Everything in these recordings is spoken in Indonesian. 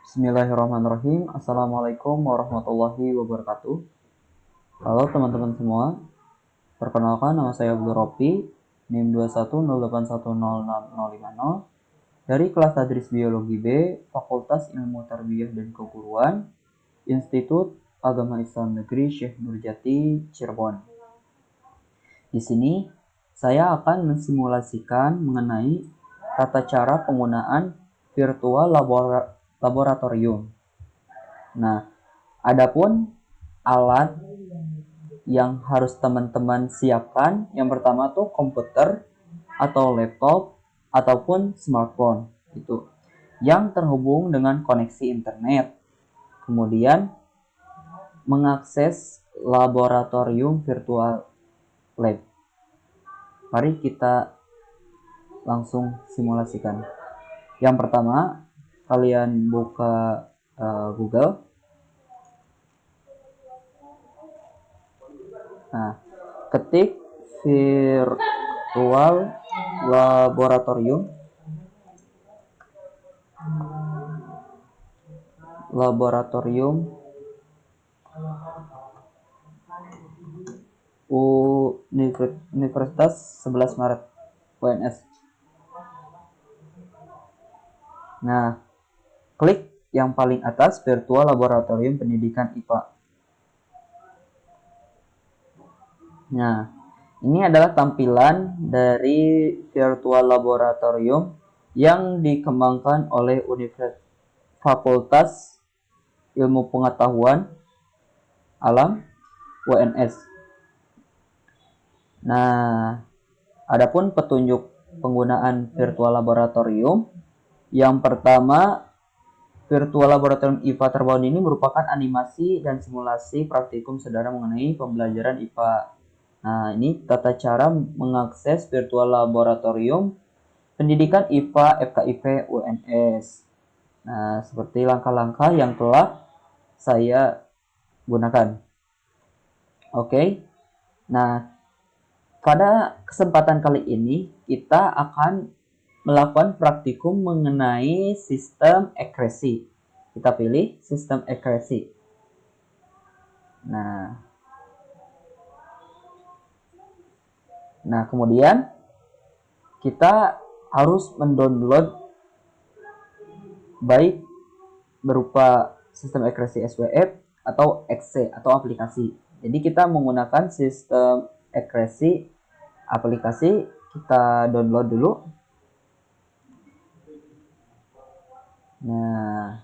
Bismillahirrahmanirrahim. Assalamualaikum warahmatullahi wabarakatuh. Halo teman-teman semua. Perkenalkan, nama saya Abdul Ropi, NIM 21081060050 dari kelas Tadris Biologi B, Fakultas Ilmu Tarbiyah dan Keguruan, Institut Agama Islam Negeri Syekh Nurjati, Cirebon. Di sini saya akan mensimulasikan mengenai tata cara penggunaan virtual laboratorium. Nah, adapun alat yang harus teman-teman siapkan, yang pertama tuh komputer atau laptop ataupun smartphone gitu, yang terhubung dengan koneksi internet. Kemudian mengakses laboratorium virtual lab. Mari kita langsung simulasikan. Yang pertama, kalian buka Google. Nah, ketik virtual laboratorium Universitas 11 Maret UNS. Nah, klik yang paling atas, virtual laboratorium pendidikan IPA. Nah, ini adalah tampilan dari virtual laboratorium yang dikembangkan oleh Fakultas Ilmu Pengetahuan Alam UNS. Nah, adapun petunjuk penggunaan virtual laboratorium, yang pertama, virtual laboratorium IPA terbaru ini merupakan animasi dan simulasi praktikum sederhana mengenai pembelajaran IPA. Nah, ini tata cara mengakses virtual laboratorium pendidikan IPA FKIP UNS. Nah, seperti langkah-langkah yang telah saya gunakan. Oke. Nah, pada kesempatan kali ini kita akan melakukan praktikum mengenai sistem akresi. Kita pilih sistem akresi. Nah, kemudian kita harus mendownload baik berupa sistem akresi SWF atau exe atau aplikasi. Jadi kita menggunakan sistem akresi aplikasi, kita download dulu. Nah,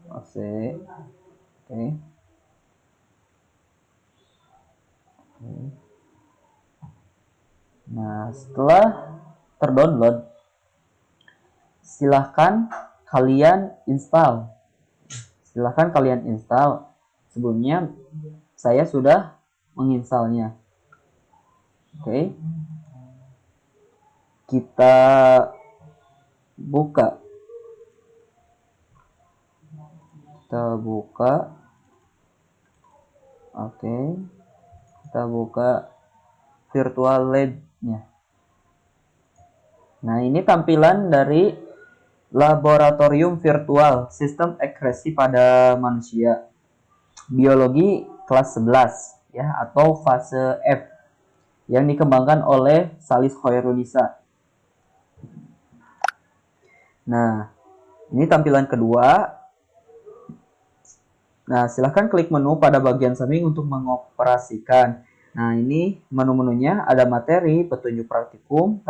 oke. Nah, setelah terdownload, silahkan kalian install. Sebelumnya saya sudah menginstalnya. Oke. Kita buka. Oke. Kita buka virtual lab-nya. Nah, ini tampilan dari laboratorium virtual sistem akresi pada manusia biologi kelas 11 ya, atau fase F yang dikembangkan oleh Salis Khairunisa. Nah, ini tampilan kedua. Nah, silahkan klik menu pada bagian samping untuk mengoperasikan. Nah, ini menu-menunya ada materi, petunjuk praktikum,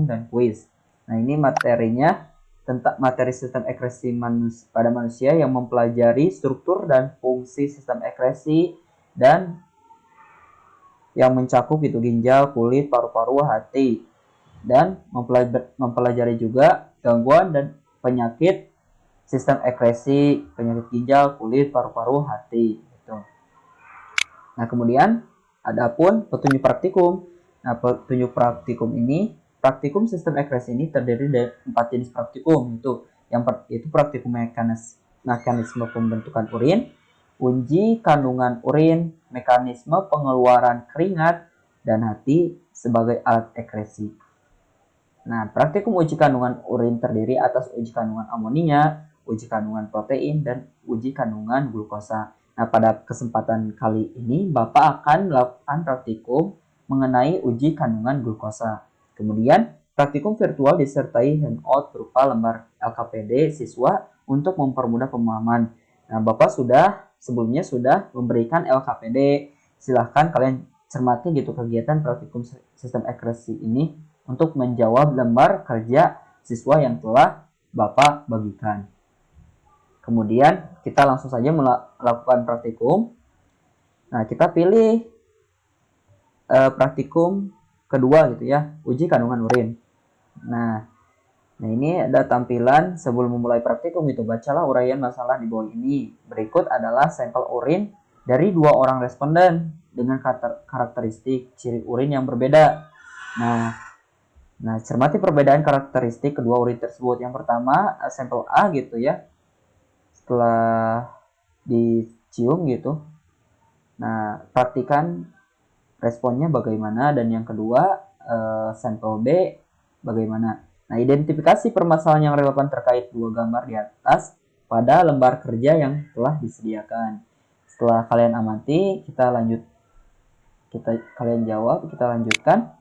dan kuis. Nah, ini materinya tentang materi sistem akresi pada manusia yang mempelajari struktur dan fungsi sistem akresi dan yang mencakup itu ginjal, kulit, paru-paru, hati, dan mempelajari juga gangguan dan penyakit sistem akresi, penyakit ginjal, kulit, paru-paru, hati gitu. Nah, kemudian adapun petunjuk praktikum. Nah, petunjuk praktikum praktikum sistem akresi ini terdiri dari 4 jenis praktikum, yaitu praktikum mekanisme pembentukan urin, uji kandungan urin, mekanisme pengeluaran keringat, dan hati sebagai alat akresi. Nah, praktikum uji kandungan urin terdiri atas uji kandungan amonia, uji kandungan protein, dan uji kandungan glukosa. Nah, pada kesempatan kali ini Bapak akan melakukan praktikum mengenai uji kandungan glukosa. Kemudian, praktikum virtual disertai handout berupa lembar LKPD siswa untuk mempermudah pemahaman. Nah, Bapak sebelumnya sudah memberikan LKPD. Silahkan kalian cermati gitu kegiatan praktikum sistem akurasi ini untuk menjawab lembar kerja siswa yang telah Bapak bagikan. Kemudian kita langsung saja melakukan praktikum. Nah, kita pilih praktikum kedua gitu ya, uji kandungan urin. Nah, ini ada tampilan sebelum memulai praktikum itu. Bacalah uraian masalah di bawah ini. Berikut adalah sampel urin dari 2 orang responden dengan karakteristik ciri urin yang berbeda. Nah, cermati perbedaan karakteristik kedua urin tersebut. Yang pertama, sampel A gitu ya. Setelah dicium gitu. Nah, praktikan responnya bagaimana, dan yang kedua, sampel B bagaimana. Nah, identifikasi permasalahan yang relevan terkait 2 gambar di atas pada lembar kerja yang telah disediakan. Setelah kalian amati, kalian jawab, kita lanjutkan.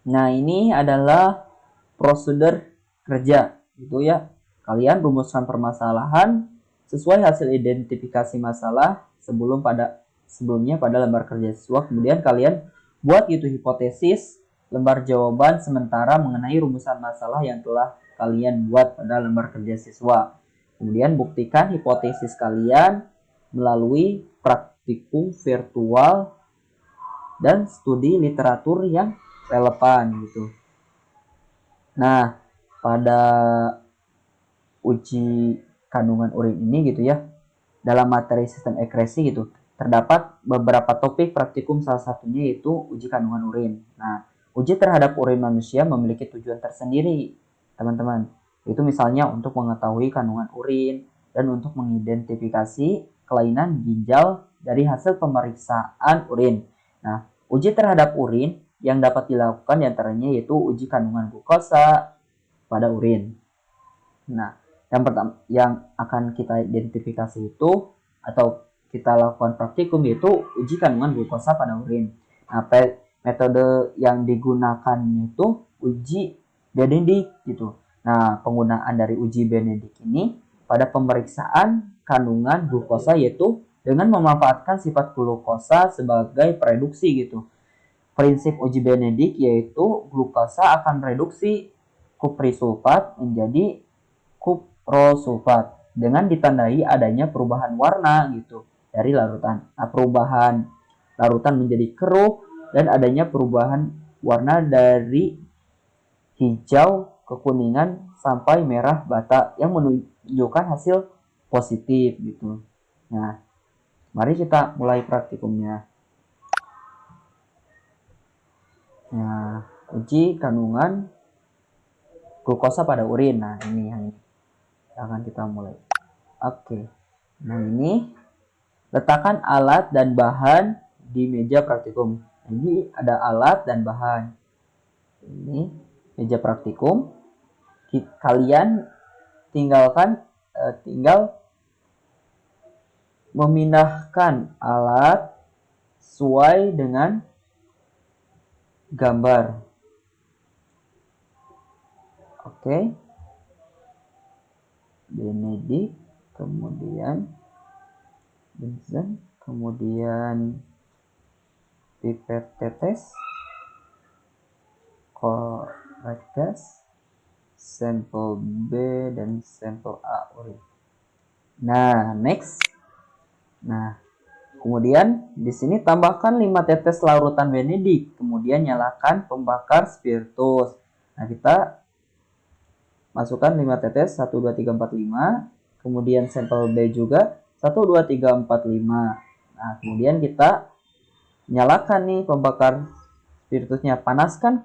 Nah, ini adalah prosedur kerja gitu ya. Kalian rumuskan permasalahan sesuai hasil identifikasi masalah sebelumnya pada lembar kerja siswa. Kemudian kalian buat gitu hipotesis lembar jawaban sementara mengenai rumusan masalah yang telah kalian buat pada lembar kerja siswa. Kemudian buktikan hipotesis kalian melalui praktikum virtual dan studi literatur yang relevan gitu. Nah, pada uji kandungan urin ini gitu ya, dalam materi sistem akurasi gitu, terdapat beberapa topik praktikum, salah satunya yaitu uji kandungan urin. Nah, uji terhadap urin manusia memiliki tujuan tersendiri, teman-teman. Itu misalnya untuk mengetahui kandungan urin dan untuk mengidentifikasi kelainan ginjal dari hasil pemeriksaan urin. Nah, uji terhadap urin yang dapat dilakukan diantaranya yaitu uji kandungan glukosa pada urin. Nah, yang pertama yang akan kita identifikasi itu atau kita lakukan praktikum yaitu uji kandungan glukosa pada urin. Nah, metode yang digunakan itu uji Benedict gitu. Nah, penggunaan dari uji Benedict ini pada pemeriksaan kandungan glukosa yaitu dengan memanfaatkan sifat glukosa sebagai preduksi gitu. Prinsip uji Benedict yaitu glukosa akan reduksi kuprisulfat menjadi kuprosulfat dengan ditandai adanya perubahan warna gitu dari larutan. Nah, perubahan larutan menjadi keruh dan adanya perubahan warna dari hijau ke kuningan sampai merah bata yang menunjukkan hasil positif gitu. Nah, mari kita mulai praktikumnya. Nah, uji kandungan glukosa pada urin. Nah, ini yang akan kita mulai. Oke. Nah, ini letakkan alat dan bahan di meja praktikum. Ini ada alat dan bahan. Ini meja praktikum. Kalian tinggal memindahkan alat sesuai dengan gambar. Oke. Benedict, kemudian Benzen, kemudian pipet tetes, correct gas, sampel B dan sampel A urin. Nah, next. Nah, kemudian di sini tambahkan 5 tetes larutan Benedict, kemudian nyalakan pembakar spiritus. Nah, kita masukkan 5 tetes 1 2 3 4 5, kemudian sampel B juga 1 2 3 4 5. Nah, kemudian kita nyalakan nih pembakar spiritusnya, panaskan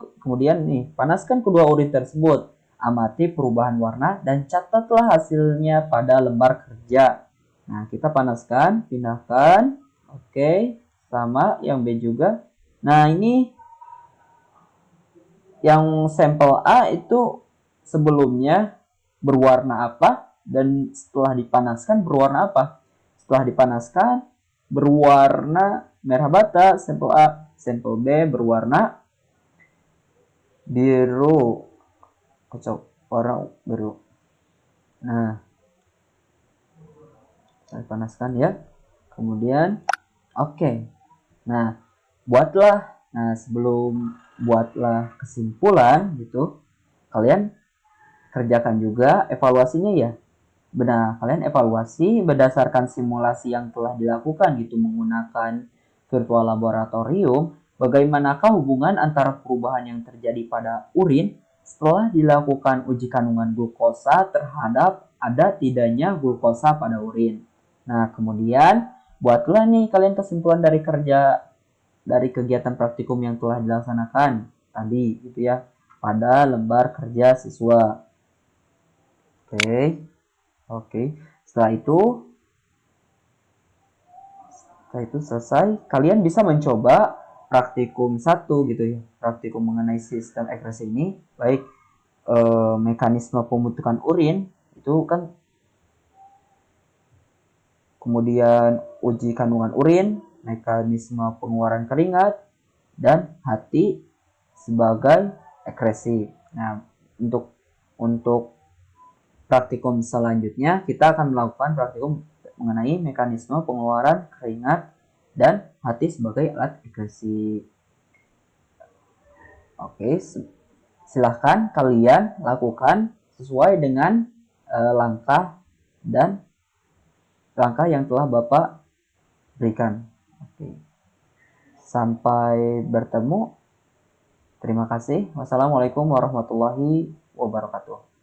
kedua urin tersebut. Amati perubahan warna dan catatlah hasilnya pada lembar kerja. Nah, kita panaskan, pindahkan. Oke, sama yang B juga. Nah, ini yang sampel A itu sebelumnya berwarna apa dan setelah dipanaskan berwarna apa? Setelah dipanaskan berwarna merah bata, sampel A. Sampel B berwarna biru, kocok warna biru. Nah, saya panaskan ya. Kemudian, oke. Nah, buatlah kesimpulan gitu. Kalian kerjakan juga evaluasinya ya. Benar, kalian evaluasi berdasarkan simulasi yang telah dilakukan gitu menggunakan virtual laboratorium. Bagaimanakah hubungan antara perubahan yang terjadi pada urin setelah dilakukan uji kandungan glukosa terhadap ada tidaknya glukosa pada urin. Nah, kemudian buatlah nih kalian kesimpulan dari kegiatan praktikum yang telah dilaksanakan tadi gitu ya pada lembar kerja siswa. Oke. Oke. Setelah itu selesai, kalian bisa mencoba praktikum satu gitu ya. Praktikum mengenai sistem ekresi ini, baik mekanisme pembentukan urin itu kan, kemudian uji kandungan urin, mekanisme pengeluaran keringat, dan hati sebagai ekresi. Nah, untuk praktikum selanjutnya kita akan melakukan praktikum mengenai mekanisme pengeluaran keringat dan hati sebagai alat ekresi. Oke, silahkan kalian lakukan sesuai dengan langkah yang telah Bapak berikan. Oke. Sampai bertemu. Terima kasih. Wassalamualaikum warahmatullahi wabarakatuh.